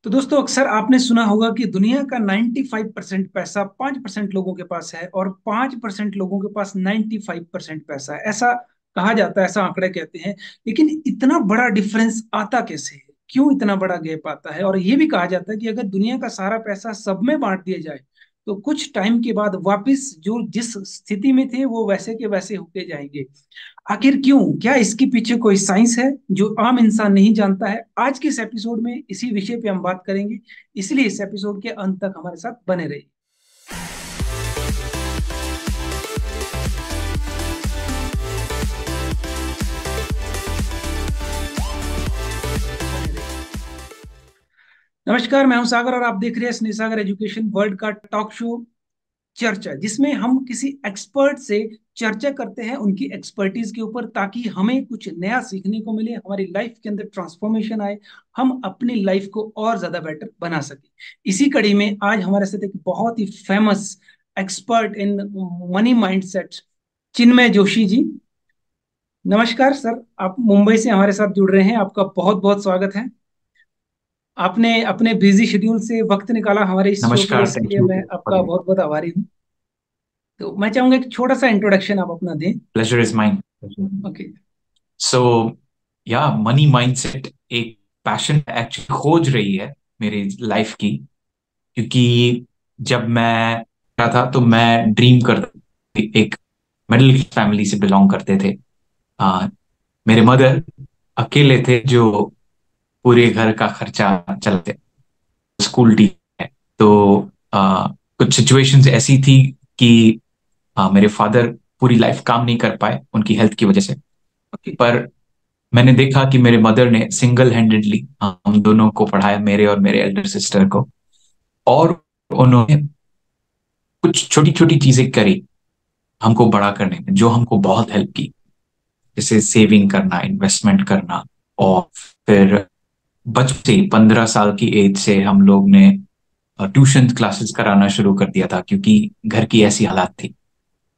तो दोस्तों अक्सर आपने सुना होगा कि दुनिया का 95% पैसा 5% लोगों के पास है और 5% लोगों के पास 95% पैसा है। ऐसा कहा जाता है, ऐसा आंकड़े कहते हैं। लेकिन इतना बड़ा डिफरेंस आता कैसे है? क्यों इतना बड़ा गैप आता है? और ये भी कहा जाता है कि अगर दुनिया का सारा पैसा सब में बांट दिया जाए तो कुछ टाइम के बाद वापस जो जिस स्थिति में थे वो वैसे के वैसे होते जाएंगे। आखिर क्यों? क्या इसके पीछे कोई साइंस है जो आम इंसान नहीं जानता है? आज के इस एपिसोड में इसी विषय पे हम बात करेंगे। इसलिए इस एपिसोड के अंत तक हमारे साथ बने रहिए। नमस्कार, मैं हूं सागर और आप देख रहे हैं स्नेह सागर एजुकेशन वर्ल्ड का टॉक शो चर्चा, जिसमें हम किसी एक्सपर्ट से चर्चा करते हैं उनकी एक्सपर्टीज के ऊपर, ताकि हमें कुछ नया सीखने को मिले, हमारी लाइफ के अंदर ट्रांसफॉर्मेशन आए, हम अपनी लाइफ को और ज्यादा बेटर बना सके। इसी कड़ी में आज हमारे साथ एक बहुत ही famous expert in money mindset, Chinmay Joshi ji. नमस्कार सर, आप मुंबई से हमारे साथ जुड़ रहे हैं, आपका बहुत बहुत स्वागत है। आपने अपने बिजी शेड्यूल से वक्त निकाला हमारे इस शो के लिए, नमस्कार, इसके थैंक लिए यू मैं फॉर आपका बहुत बहुत आभारी हूँ। तो मैं चाहूंगा एक छोटा सा इंट्रोडक्शन आप अपना दें। Pleasure is mine. ओके। सो या मनी माइंडसेट एक पैशन एक्चुअली खोज रही है मेरी लाइफ की, क्योंकि जब मैं था तो मैं ड्रीम करता एक मिडिल क्लास फैमिली से बिलोंग करते थे। आ, मेरे मदर अकेले थे जो पूरे घर का खर्चा चलाते, स्कूल टीचर है। तो कुछ सिचुएशंस ऐसी थी कि मेरे फादर पूरी लाइफ काम नहीं कर पाए उनकी हेल्थ की वजह से। ओके। पर मैंने देखा कि मेरे मदर ने सिंगल हैंडेडली हम दोनों को पढ़ाया, मेरे और मेरे एल्डर सिस्टर को। और उन्होंने कुछ छोटी छोटी चीजें करी हमको बड़ा करने में, जो हमको बहुत हेल्प की, जैसे सेविंग करना, इन्वेस्टमेंट करना। और फिर बचपन से 15 साल की एज से हम लोग ने ट्यूशन क्लासेस कराना शुरू कर दिया था, क्योंकि घर की ऐसी हालात थी।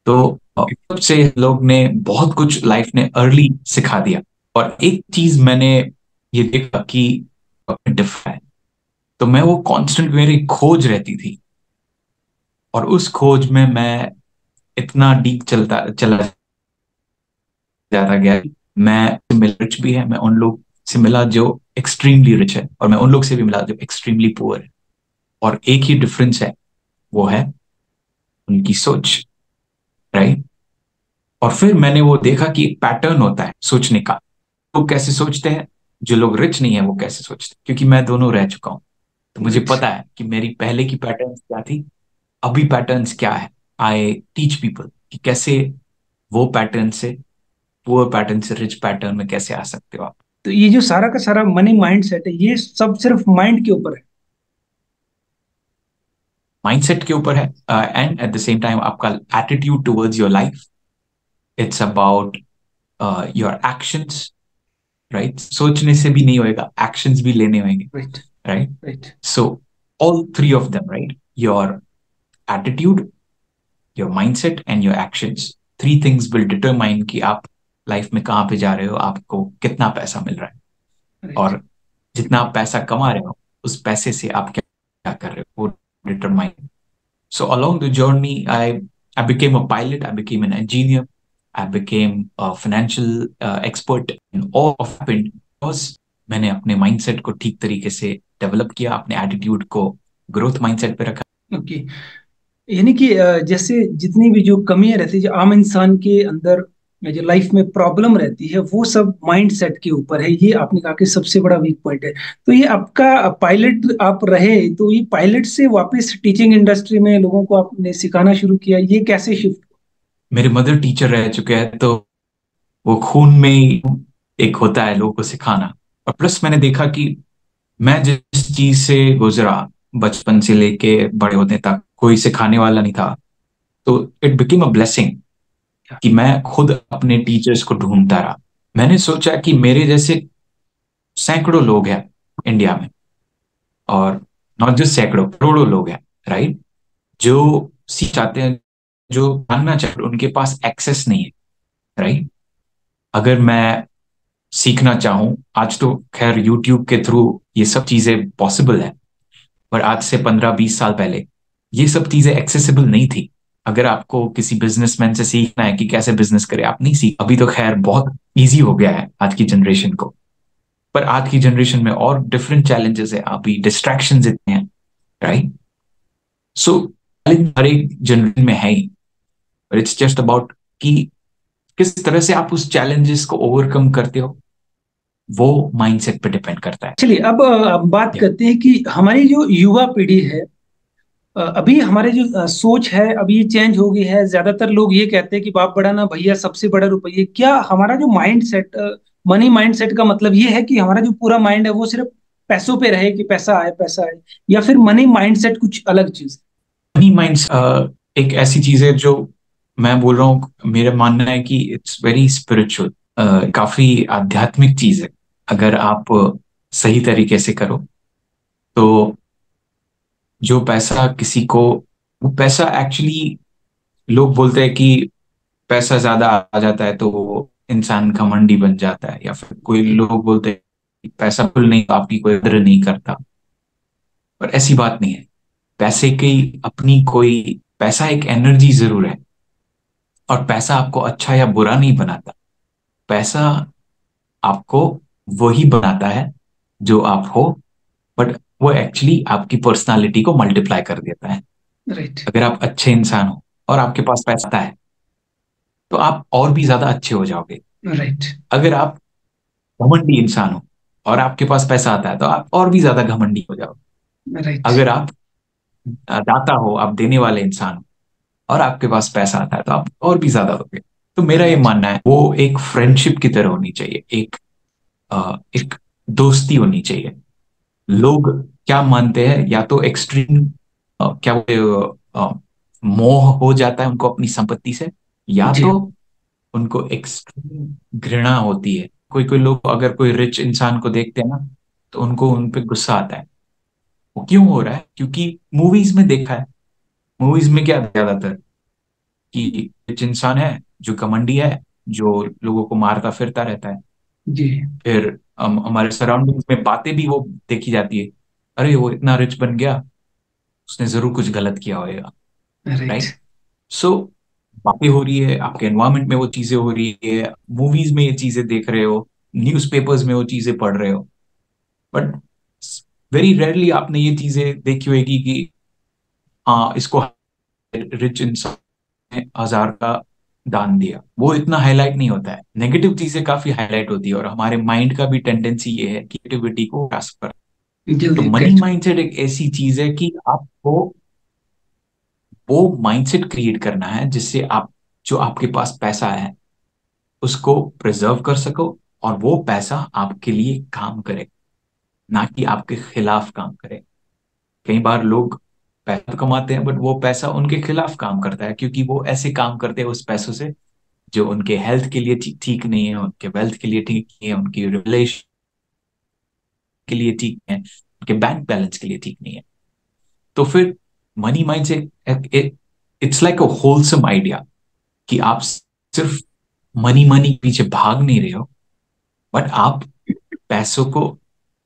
तो तब से लोग ने बहुत कुछ लाइफ ने अर्ली सिखा दिया। और एक चीज मैंने ये देखा कि डिफरेंट है, तो मैं वो कांस्टेंट मेरी खोज रहती थी। और उस खोज में मैं इतना डीप चलता चला जाता गया कि मैं मिला रिच भी है, मैं उन लोग से मिला जो एक्सट्रीमली रिच है, और मैं उन लोग से भी मिला जो एक्सट्रीमली पुअर है। और एक ही डिफरेंस है, वो है उनकी सोच, राइट। और फिर मैंने वो देखा कि एक पैटर्न होता है सोचने का। लोग कैसे सोचते हैं, जो लोग रिच नहीं है वो कैसे सोचते हैं, क्योंकि मैं दोनों रह चुका हूं। तो मुझे ग्रेट। पता है कि मेरी पहले की पैटर्न्स क्या थी, अभी पैटर्न्स क्या है। आई टीच पीपल कि कैसे वो पैटर्न से, पुअर पैटर्न से रिच पैटर्न में कैसे आ सकते हो आप। तो ये जो सारा का सारा मनी माइंड सेट है, ये सब सिर्फ माइंड के ऊपर है? माइंडसेट के ऊपर है, and at the same time आपका attitude towards your life. It's about your actions, right. सोचने से भी नहीं होएगा, एक्शंस भी लेने होंगे, right. Right. Right. So all three of them, right. Your attitude, your mindset and your actions, three things will determine कि आप लाइफ में कहाँ पे जा रहे हो, आपको कितना पैसा मिल रहा है, राइट। और जितना आप पैसा कमा रहे हो उस पैसे से आप क्या क्या कर रहे हो, वो determine. So along the journey, I became a pilot, I became an engineer, I became a financial expert, and all of it happened because मैंने अपने माइंडसेट को ठीक तरीके से डेवलप किया, अपने एटीट्यूड को ग्रोथ माइंडसेट पे रखा। ओके। यानी कि जैसे जितनी भी जो कमियां रहती है, जो आम इंसान के अंदर जो लाइफ में प्रॉब्लम रहती है, वो सब माइंड सेट के ऊपर है। ये आपने कहा कि सबसे बड़ा वीक पॉइंट है। तो ये आपका पायलट आप रहे, तो ये पायलट से वापस टीचिंग इंडस्ट्री में लोगों को आपने सिखाना शुरू किया, ये कैसे शिफ्ट? मेरे मदर टीचर रह चुके हैं, तो वो खून में ही एक होता है लोगों को सिखाना। और प्लस मैंने देखा कि मैं जिस चीज से गुजरा, बचपन से लेके बड़े होने तक कोई सिखाने वाला नहीं था। तो इट बिकेम अ ब्लेसिंग कि मैं खुद अपने टीचर्स को ढूंढता रहा। मैंने सोचा कि मेरे जैसे सैकड़ों लोग हैं इंडिया में, और नॉट जस्ट सैकड़ों, करोड़ों लोग हैं, राइट, जो सीख चाहते हैं, जो जानना चाहते हैं, उनके पास एक्सेस नहीं है, राइट। अगर मैं सीखना चाहूँ, आज तो खैर यूट्यूब के थ्रू ये सब चीजें पॉसिबल है, पर आज से 15-20 साल पहले ये सब चीजें एक्सेसिबल नहीं थी। अगर आपको किसी बिजनेसमैन से सीखना है कि कैसे बिजनेस करे, आप नहीं सीख। अभी तो खैर बहुत इजी हो गया है आज की जनरेशन को, पर आज की जनरेशन में और डिफरेंट चैलेंजेस है, अभी डिस्ट्रैक्शंस इतने हैं, राइट? सो चैलेंज हर एक जनरेशन में है ही, पर इट्स जस्ट अबाउट कि किस तरह से आप उस चैलेंजेस को ओवरकम करते हो, वो माइंडसेट पे डिपेंड करता है। चलिए अब बात Yeah. करते हैं कि हमारी जो युवा पीढ़ी है, अभी हमारे जो सोच है अभी ये चेंज हो गई है। ज्यादातर लोग ये कहते हैं कि बाप बड़ा ना भैया सबसे बड़ा रुपये। क्या हमारा जो mind set, money mind set का मतलब ये है कि हमारा जो पूरा माइंड है वो सिर्फ पैसों पे रहे कि पैसा आए पैसा आए, या फिर मनी माइंड सेट कुछ अलग चीज? मनी माइंड्स एक ऐसी चीज है जो मैं बोल रहा हूँ, मेरा मानना है कि इट्स वेरी स्पिरिचुअल, काफी आध्यात्मिक चीज है। अगर आप सही तरीके से करो तो जो पैसा किसी को, वो पैसा एक्चुअली, लोग बोलते हैं कि पैसा ज्यादा आ जाता है तो वो इंसान घमंडी बन जाता है, या फिर कोई लोग बोलते हैं कि पैसा बिल्कुल नहीं, आपकी कोई कदर नहीं करता। पर ऐसी बात नहीं है। पैसे की अपनी कोई, पैसा एक एनर्जी जरूर है, और पैसा आपको अच्छा या बुरा नहीं बनाता। पैसा आपको वही बनाता है जो आप हो, बट वो एक्चुअली आपकी पर्सनालिटी को मल्टीप्लाई कर देता है। राइट। अगर आप अच्छे इंसान हो और आपके पास पैसा है तो आप और भी ज्यादा अच्छे हो जाओगे। राइट। अगर आप घमंडी इंसान हो और आपके पास पैसा आता है तो आप और भी ज्यादा घमंडी हो जाओगे। राइट। अगर आप दाता हो, आप देने वाले इंसान हो, और आपके पास पैसा आता है तो आप और भी ज्यादा दोगे। तो मेरा ये राइट। मानना है वो एक फ्रेंडशिप की तरह होनी चाहिए, एक दोस्ती होनी चाहिए। लोग क्या मानते हैं, या तो एक्सट्रीम, क्या बोलते हो, मोह हो जाता है उनको अपनी संपत्ति से, या जी। तो उनको एक्सट्रीम घृणा होती है। कोई कोई लोग अगर कोई रिच इंसान को देखते हैं ना, तो उनको उन पे गुस्सा आता है। वो क्यों हो रहा है? क्योंकि मूवीज में देखा है। मूवीज में क्या ज्यादातर कि रिच इंसान है जो घमंडी है, जो लोगों को मारता फिरता रहता है। जी। फिर हमारे सराउंडिंग्स में बातें भी वो देखी जाती है, अरे वो इतना रिच बन गया, उसने जरूर कुछ गलत किया होगा, राइट। राइट? सो बातें हो रही है, आपके एनवायरमेंट में वो चीजें हो रही है, मूवीज में ये चीजें देख रहे हो, न्यूज़पेपर्स में वो चीजें पढ़ रहे हो, बट वेरी रेयरली आपने ये चीजें देखी होगी कि हाँ, इसको रिच इंसान ने 1,000 का दान दिया। वो इतना हाईलाइट नहीं होता है, नेगेटिव चीजें काफी हाईलाइट होती है, और हमारे माइंड का भी टेंडेंसी ये है कि नेगेटिविटी को ट्रांसफर। तो जल्दी मनी कैच। माइंडसेट एक ऐसी चीज है कि आपको वो माइंडसेट क्रिएट करना है जिससे आप, जो आपके पास पैसा है उसको प्रिजर्व कर सको, और वो पैसा आपके लिए काम करे, ना कि आपके खिलाफ काम करे। कई बार लोग पैसा तो कमाते हैं, बट वो पैसा उनके खिलाफ काम करता है, क्योंकि वो ऐसे काम करते हैं उस पैसों से जो उनके हेल्थ के लिए ठीक नहीं है, उनके वेल्थ के लिए ठीक नहीं है, उनकी रिलेशन के लिए ठीक नहीं है, उनके बैंक बैलेंस के लिए ठीक नहीं है। तो फिर मनी माइंड से it's like a wholesome idea कि आप सिर्फ मनी मनी के पीछे भाग नहीं रहे हो, बट आप पैसों को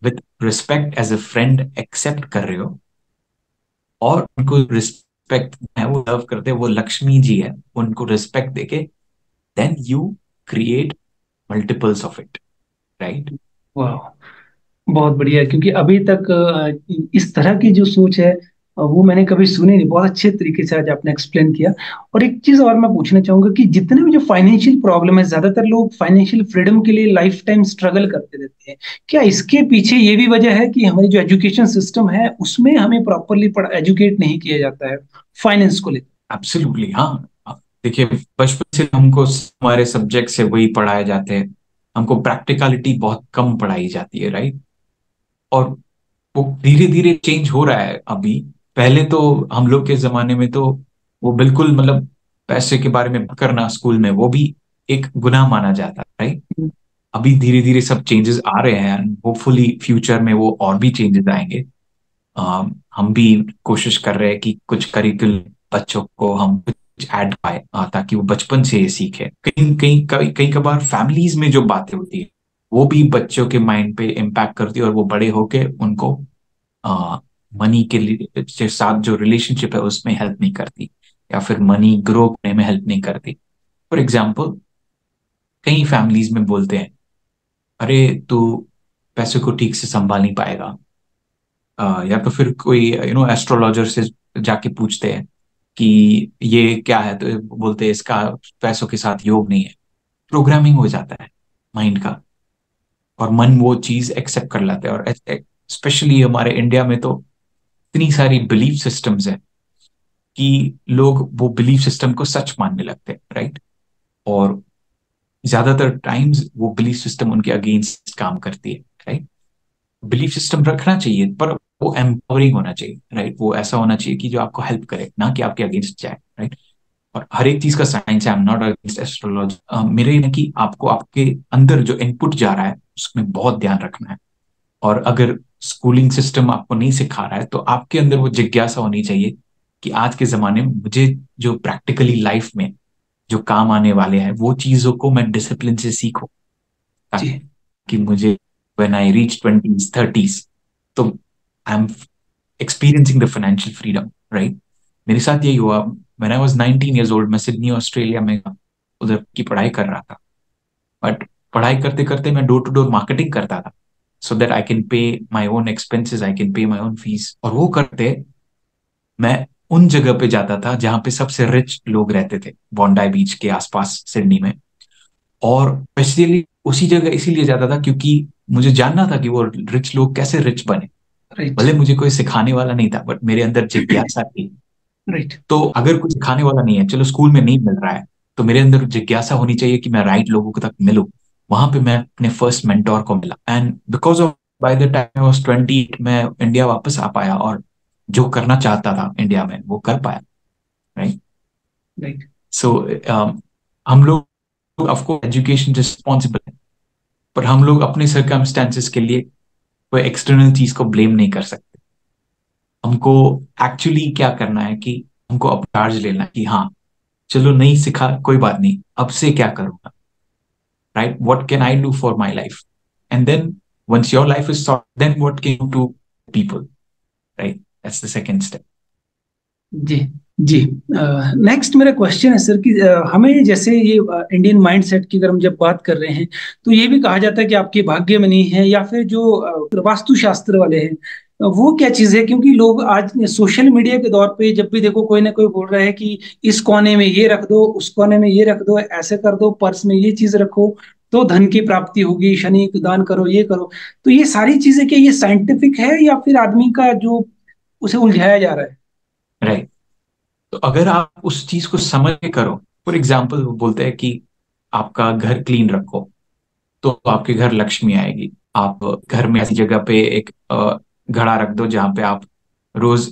with respect as a friend accept कर रहे हो, और उनको रिस्पेक्ट है, वो लव करते हैं, वो लक्ष्मी जी है, उनको रिस्पेक्ट देके then you create multiples of it, right? वाह, बहुत बढ़िया है। क्योंकि अभी तक इस तरह की जो सोच है वो मैंने कभी सुनी नहीं। बहुत अच्छे तरीके से आज आपने एक्सप्लेन किया। और एक चीज और मैं पूछना चाहूंगा कि जितने भी जो फाइनेंशियल प्रॉब्लम है, ज्यादातर लोग फाइनेंशियल फ्रीडम के लिए लाइफ टाइम स्ट्रगल करते रहते हैं। क्या इसके पीछे ये भी वजह है कि हमारी जो एजुकेशन सिस्टम है उसमें हमें प्रॉपरली एजुकेट नहीं किया जाता है फाइनेंस को लेकर? एब्सोल्युटली, हाँ। देखिए, बचपन से हमको हमारे सब्जेक्ट से वही पढ़ाए जाते हैं, हमको प्रैक्टिकलिटी बहुत कम पढ़ाई जाती है, राइट? और वो धीरे धीरे चेंज हो रहा है अभी। पहले तो हम लोग के जमाने में तो वो बिल्कुल, मतलब पैसे के बारे में बात करना स्कूल में वो भी एक गुनाह माना जाता है, राइट? अभी धीरे धीरे सब चेंजेस आ रहे हैं, होपफुली फ्यूचर में वो और भी चेंजेस आएंगे। हम भी कोशिश कर रहे हैं कि कुछ करिकुलम बच्चों को हम कुछ ऐड पाए, ताकि वो बचपन से ये सीखे। कहीं कहीं कई कई कभार फैमिलीज में जो बातें होती है वो भी बच्चों के माइंड पे इम्पैक्ट करती है, और वो बड़े होके उनको मनी के लिए के साथ जो रिलेशनशिप है उसमें हेल्प नहीं करती, या फिर मनी ग्रो करने में हेल्प नहीं करती। फॉर एग्जाम्पल, कई फैमिलीज में बोलते हैं, अरे तू पैसे को ठीक से संभाल नहीं पाएगा। या तो फिर कोई एस्ट्रोलॉजर से जाके पूछते हैं कि ये क्या है, तो बोलते हैं इसका पैसों के साथ योग नहीं है। प्रोग्रामिंग हो जाता है माइंड का, और मन वो चीज एक्सेप्ट कर लेता है। और स्पेशली हमारे इंडिया में तो इतनी सारी बिलीफ सिस्टम्स है कि लोग वो बिलीफ सिस्टम को सच मानने लगते हैं, राइट। और ज्यादातर टाइम्स वो बिलीफ सिस्टम उनके अगेंस्ट काम करती है, राइट। बिलीफ सिस्टम रखना चाहिए, पर वो एम्पावरिंग होना चाहिए, राइट। वो ऐसा होना चाहिए कि जो आपको हेल्प करे, ना कि आपके अगेंस्ट जाए, राइट। और हर एक चीज का साइंस है, I am not against astrology. मेरे ये कि आपको आपके अंदर जो इनपुट जा रहा है उसमें बहुत ध्यान रखना है। और अगर स्कूलिंग सिस्टम आपको नहीं सिखा रहा है, तो आपके अंदर वो जिज्ञासा होनी चाहिए कि आज के जमाने में मुझे जो प्रैक्टिकली लाइफ में जो काम आने वाले हैं वो चीजों को मैं डिसिप्लिन से सीखूं, जी ताकि मुझे when I reach 20s 30s, तो I am experiencing the financial freedom, right. मेरे साथ यही हुआ। When I was 19 years old, मैं सिडनी ऑस्ट्रेलिया में उधर की पढ़ाई कर रहा था। बट पढ़ाई करते करते मैं डोर टू डोर मार्केटिंग करता था, so that I can pay my own expenses, I can pay my own fees. और वो करते मैं उन जगह पे जाता था जहां पे सबसे रिच लोग रहते थे, बॉन्डाई बीच के आसपास सिडनी में। और स्पेशली उसी जगह इसीलिए जाता था क्योंकि मुझे जानना था कि वो रिच लोग कैसे रिच बने। राइट भले मुझे कोई सिखाने वाला नहीं था, बट मेरे अंदर जिज्ञासा थी। राइट तो अगर कोई सिखाने वाला नहीं है, चलो स्कूल में नहीं मिल रहा है, तो मेरे अंदर जिज्ञासा होनी चाहिए कि मैं राइट लोगों को तक मिलूं। वहां पे मैं अपने फर्स्ट मेंटोर को मिला, and because of by the time I was 28 मैं इंडिया वापस आ पाया, और जो करना चाहता था इंडिया में वो कर पाया, राइट। राइट सो हम लोग ऑफकोर्स एजुकेशन रिस्पॉन्सिबल है, पर हम लोग अपने सर्कमस्टेंसेस के लिए कोई एक्सटर्नल चीज को ब्लेम नहीं कर सकते। हमको एक्चुअली क्या करना है कि हमको अब चार्ज लेना है कि हाँ, चलो नहीं सिखा कोई बात नहीं, अब से क्या करूंगा, right. What can I do for my life, and then once your life is sort, then what can you to people, right. That's the second step. जी जी। नेक्स्ट मेरा क्वेश्चन है सर कि हमें जैसे ये इंडियन माइंडसेट की अगर हम जब बात कर रहे हैं, तो ये भी कहा जाता है कि आपके भाग्य में नहीं है, या फिर जो वास्तुशास्त्र वाले हैं, वो क्या चीज़ है? क्योंकि लोग आज सोशल मीडिया के दौर पे जब भी देखो कोई ना कोई बोल रहा है कि इस कोने में ये रख दो, उस कोने में ये रख दो, ऐसे कर दो, पर्स में ये चीज रखो तो धन की प्राप्ति होगी, शनि को दान करो, ये करो। तो ये सारी चीजें क्या ये साइंटिफिक है या फिर आदमी का जो उसे उलझाया जा रहा है? राइट। तो अगर आप उस चीज को समझ के करो, फॉर एग्जाम्पल वो बोलते हैं कि आपका घर क्लीन रखो तो आपके घर लक्ष्मी आएगी। आप घर में ऐसी जगह पे एक घड़ा रख दो जहां पे आप रोज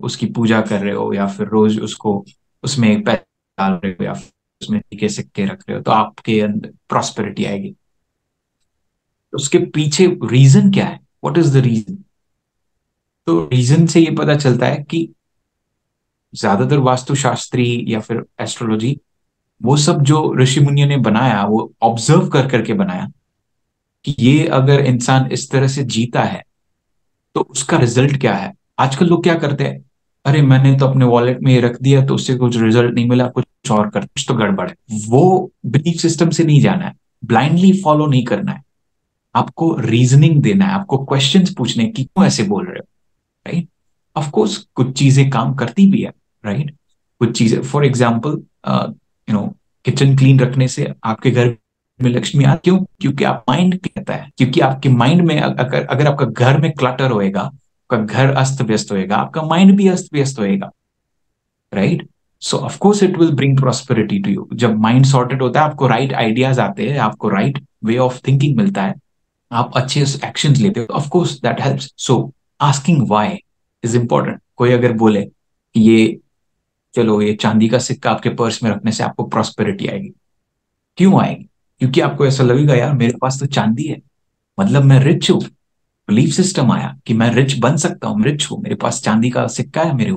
उसकी पूजा कर रहे हो, या फिर रोज उसको उसमें एक पैसा डाल रहे हो, या फिर उसमें सिक्के सिक्के रख रहे हो, तो आपके अंदर प्रॉस्पेरिटी आएगी। उसके पीछे रीजन क्या है? What is the reason? तो रीजन से ये पता चलता है कि ज्यादातर वास्तुशास्त्री या फिर एस्ट्रोलॉजी, वो सब जो ऋषि मुनियों ने बनाया वो ऑब्जर्व कर करके बनाया कि ये अगर इंसान इस तरह से जीता है तो उसका रिजल्ट क्या है। आजकल लोग क्या करते हैं, अरे मैंने तो अपने वॉलेट में ये रख दिया तो उससे कुछ रिजल्ट नहीं मिला, कुछ और कर, कुछ तो गड़बड़ है। वो बिलीफ सिस्टम से नहीं जाना है, ब्लाइंडली फॉलो नहीं करना है। आपको रीजनिंग देना है, आपको क्वेश्चंस पूछने कि क्यों ऐसे बोल रहे हो, राइट। ऑफ कोर्स कुछ चीजें काम करती भी है, राइट। कुछ चीजें, फॉर एग्जाम्पल किचन क्लीन रखने से आपके घर में लक्ष्मी आ, क्यों? क्योंकि आप माइंड कहता है, क्योंकि आपके माइंड में अगर आपका घर में क्लटर होएगा, आपका घर अस्त व्यस्त होएगा, आपका माइंड भी अस्त व्यस्त होएगा, right. So of course it will bring prosperity to you. जब माइंड सॉर्टेड होता है, आपको राइट आइडियाज आते हैं, आपको राइट वे ऑफ थिंकिंग मिलता है, आप अच्छे एक्शंस लेते हो, of course that helps. So asking why is important. कोई अगर बोले कि ये, चलो ये चांदी का सिक्का आपके पर्स में रखने से आपको प्रॉस्पेरिटी आएगी, क्यों आएगी? क्योंकि आपको ऐसा लगेगा यार मेरे पास तो चांदी है, मतलब मैं रिच हूं। बिलीफ सिस्टम आया कि मैं रिच बन सकता हूँ, रिच हूं, मेरे पास चांदी का सिक्का है मेरे,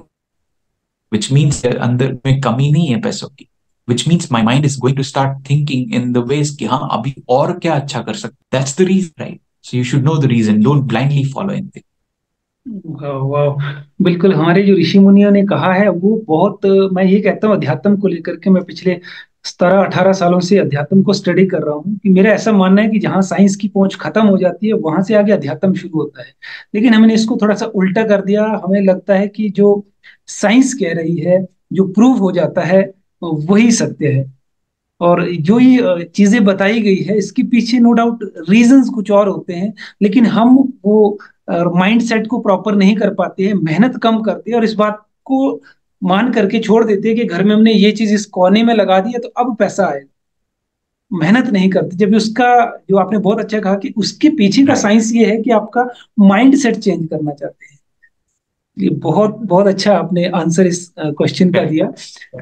विच मीन्स अंदर में कमी नहीं है पैसों की। which means my mind is going to start thinking in the ways कि हाँ अभी और क्या अच्छा कर सकते. That's the reason, right? So you should know the reason. Don't blindly follow anything. वाह वाह, बिल्कुल हमारे जो ऋषि मुनियों ने कहा है वो बहुत मैं ये कहता हूँ अध्यात्म को लेकर के, मैं पिछले 17-18 सालों से अध्यात्म को स्टडी कर रहा हूँ कि मेरा ऐसा मानना है कि जहाँ साइंस की पहुंच खत्म हो जाती है वहां से आगे अध्यात्म शुरू होता है। लेकिन हमने इसको थोड़ा सा उल्टा कर दिया, हमें लगता है कि जो साइंस कह रही है, जो प्रूव हो जाता है, वही सत्य है। और जो ये चीजें बताई गई है इसके पीछे नो डाउट रीजंस कुछ और होते हैं, लेकिन हम वो माइंड सेट को प्रॉपर नहीं कर पाते हैं, मेहनत कम करते हैं और इस बात को मान करके छोड़ देते हैं कि घर में हमने ये चीज इस कोने में लगा दी है तो अब पैसा आएगा। मेहनत नहीं करते, जब उसका, जो आपने बहुत अच्छा कहा कि उसके पीछे का Right. साइंस ये है कि आपका माइंड सेट चेंज करना चाहते हैं। ये बहुत बहुत अच्छा आपने आंसर इस क्वेश्चन का दिया।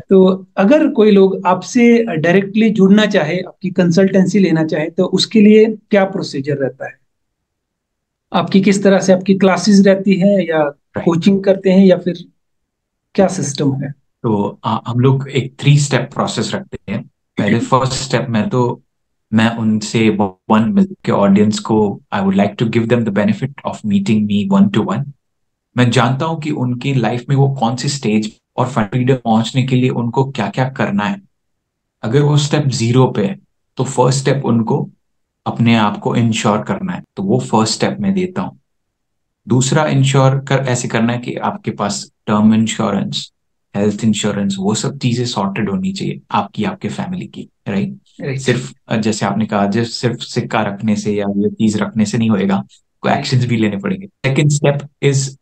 तो अगर कोई लोग आपसे डायरेक्टली जुड़ना चाहे, आपकी कंसल्टेंसी लेना चाहे, तो उसके लिए क्या प्रोसीजर रहता है? आपकी किस तरह से आपकी क्लासेस रहती हैं, या Right. कोचिंग करते हैं, या फिर क्या सिस्टम है? तो हम लोग एक 3 स्टेप प्रोसेस रखते हैं. पहले फर्स्ट स्टेप में तो मैं उनसे वन मिल के ऑडियंस को I would like to give them the benefit of meeting me 1-to-1. मैं जानता हूं कि उनकी लाइफ में वो कौन सी स्टेज और फ्रीडम पहुंचने के लिए उनको क्या क्या करना है. अगर वो स्टेप 0 पे है तो फर्स्ट स्टेप उनको अपने आप को इंश्योर करना है, तो वो फर्स्ट स्टेप में देता हूँ. दूसरा इंश्योर कर ऐसे करना है कि आपके पास टर्म इंश्योरेंस, हेल्थ इंश्योरेंस, वो सब चीजें सॉर्टेड होनी चाहिए आपकी, आपके फैमिली की, राइट. राइट। सिर्फ जैसे आपने कहा, जैसे सिर्फ सिक्का रखने से या ये चीज रखने से नहीं होएगा, को राइट। एक्शंस भी लेने पड़ेंगे. सेकंड स्टेप इज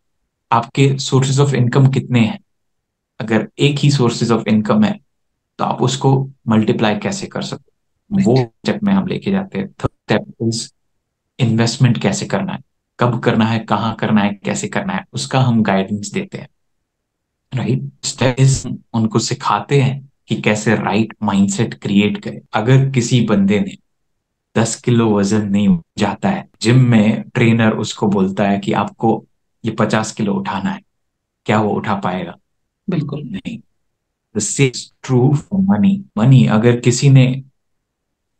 आपके सोर्सेज ऑफ इनकम कितने हैं. अगर एक ही सोर्सेज ऑफ इनकम है तो आप उसको मल्टीप्लाई कैसे कर सकते हो, वो राइट। स्टेप में हम लेके जाते हैं. थर्ड स्टेप इज इन्वेस्टमेंट कैसे करना है, कब करना है, कहाँ करना है, कैसे करना है, उसका हम गाइडेंस देते हैं, राइट. स्टेप इज उनको सिखाते हैं कि कैसे राइट माइंडसेट क्रिएट करें. अगर किसी बंदे ने 10 किलो वजन नहीं जाता है, जिम में ट्रेनर उसको बोलता है कि आपको ये 50 किलो उठाना है, क्या वो उठा पाएगा? बिल्कुल। नहीं. The same true for money. Money अगर किसी ने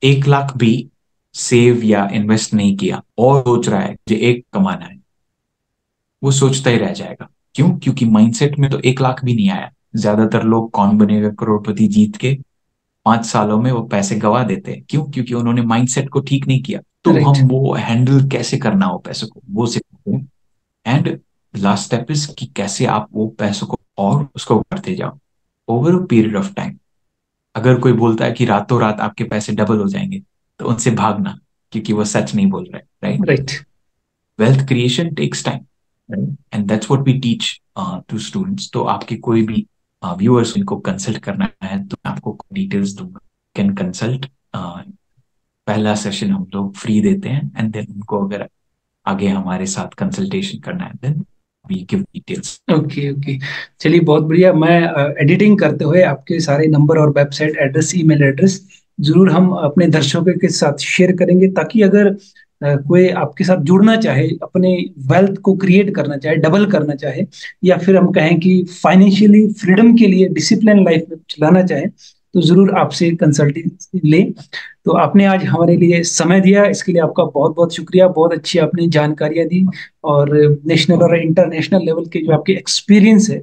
1 लाख भी सेव या इन्वेस्ट नहीं किया और सोच रहा है मुझे 1 कमाना है, वो सोचता ही रह जाएगा. क्यों? क्योंकि माइंडसेट में तो 1 लाख भी नहीं आया. ज्यादातर लोग कौन बनेगा करोड़पति जीत के 5 सालों में वो पैसे गवा देते हैं. क्यों? क्योंकि उन्होंने माइंडसेट को ठीक नहीं किया. तो राइट। हम वो हैंडल कैसे करना हो पैसों को, वो सिखाते हैं. एंड लास्ट स्टेप इज कि कैसे आप वो पैसों को और उसको करते जाओ over a period of time. अगर कोई बोलता है कि रातों रात आपके पैसे डबल हो जाएंगे, तो उनसे भागना, क्योंकि वो सच नहीं बोल रहे, right. Right. Wealth creation takes time, and that's what we teach to students. तो आपके कोई भी व्यूअर्स इनको कंसल्ट करना है तो मैं आपको डिटेल्स दूंगा. Can consult. पहला सेशन हम लोग फ्री देते हैं, एंड देन उनको अगर आगे हमारे साथ कंसल्टेशन करना है then we give details. Okay okay, चलिए बहुत बढ़िया। मैं एडिटिंग करते हुए आपके सारे नंबर और वेबसाइट एड्रेस, ईमेल एड्रेस जरूर हम अपने दर्शकों के साथ शेयर करेंगे, ताकि अगर कोई आपके साथ जुड़ना चाहे, अपने वेल्थ को क्रिएट करना चाहे, डबल करना चाहे, या फिर हम कहें कि फाइनेंशियली फ्रीडम के लिए डिसिप्लिन लाइफ में चलाना चाहे, तो जरूर आपसे कंसल्टिंग ले। तो आपने आज हमारे लिए समय दिया, इसके लिए आपका बहुत बहुत शुक्रिया। बहुत अच्छी आपने जानकारियां दी, और नेशनल और इंटरनेशनल लेवल के जो आपके एक्सपीरियंस है,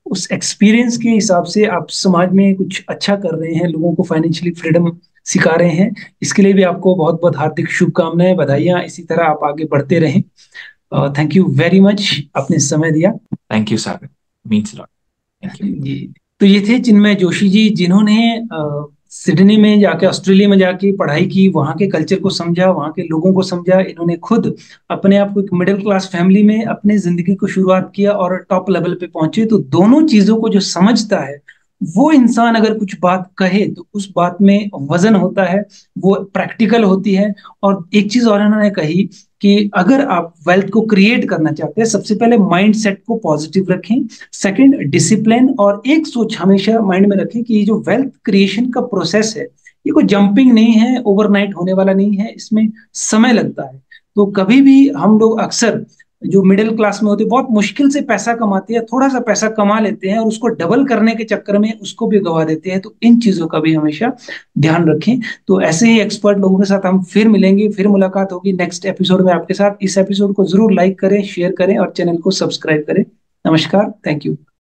उस एक्सपीरियंस के हिसाब से आप समाज में कुछ अच्छा कर रहे हैं, लोगों को फाइनेंशियली फ्रीडम सिखा रहे हैं। इसके लिए भी आपको बहुत बहुत हार्दिक शुभकामनाएं, बधाइयां। इसी तरह आप आगे बढ़ते रहें। थैंक यू वेरी मच, आपने समय दिया। Thank you Sagar, means lot. Thank you. जी। तो ये थे चिन्मय जोशी जी, जिन्होंने सिडनी में जाके, ऑस्ट्रेलिया में जाके पढ़ाई की, वहाँ के कल्चर को समझा, वहाँ के लोगों को समझा। इन्होंने खुद अपने आप को एक मिडिल क्लास फैमिली में अपनी जिंदगी को शुरुआत किया और टॉप लेवल पे पहुंचे। तो दोनों चीजों को जो समझता है, वो इंसान अगर कुछ बात कहे तो उस बात में वजन होता है, वो प्रैक्टिकल होती है। और एक चीज और इन्होंने कही कि अगर आप वेल्थ को क्रिएट करना चाहते हैं, सबसे पहले माइंड सेट को पॉजिटिव रखें, सेकंड डिसिप्लिन, और एक सोच हमेशा माइंड में रखें कि ये जो वेल्थ क्रिएशन का प्रोसेस है, ये कोई जंपिंग नहीं है, ओवरनाइट होने वाला नहीं है, इसमें समय लगता है। तो कभी भी हम लोग अक्सर जो मिडिल क्लास में होते हैं, बहुत मुश्किल से पैसा कमाते हैं, थोड़ा सा पैसा कमा लेते हैं और उसको डबल करने के चक्कर में उसको भी गवा देते हैं। तो इन चीजों का भी हमेशा ध्यान रखें। तो ऐसे ही एक्सपर्ट लोगों के साथ हम फिर मिलेंगे, फिर मुलाकात होगी नेक्स्ट एपिसोड में आपके साथ। इस एपिसोड को जरूर लाइक करें, शेयर करें और चैनल को सब्सक्राइब करें। नमस्कार, थैंक यू।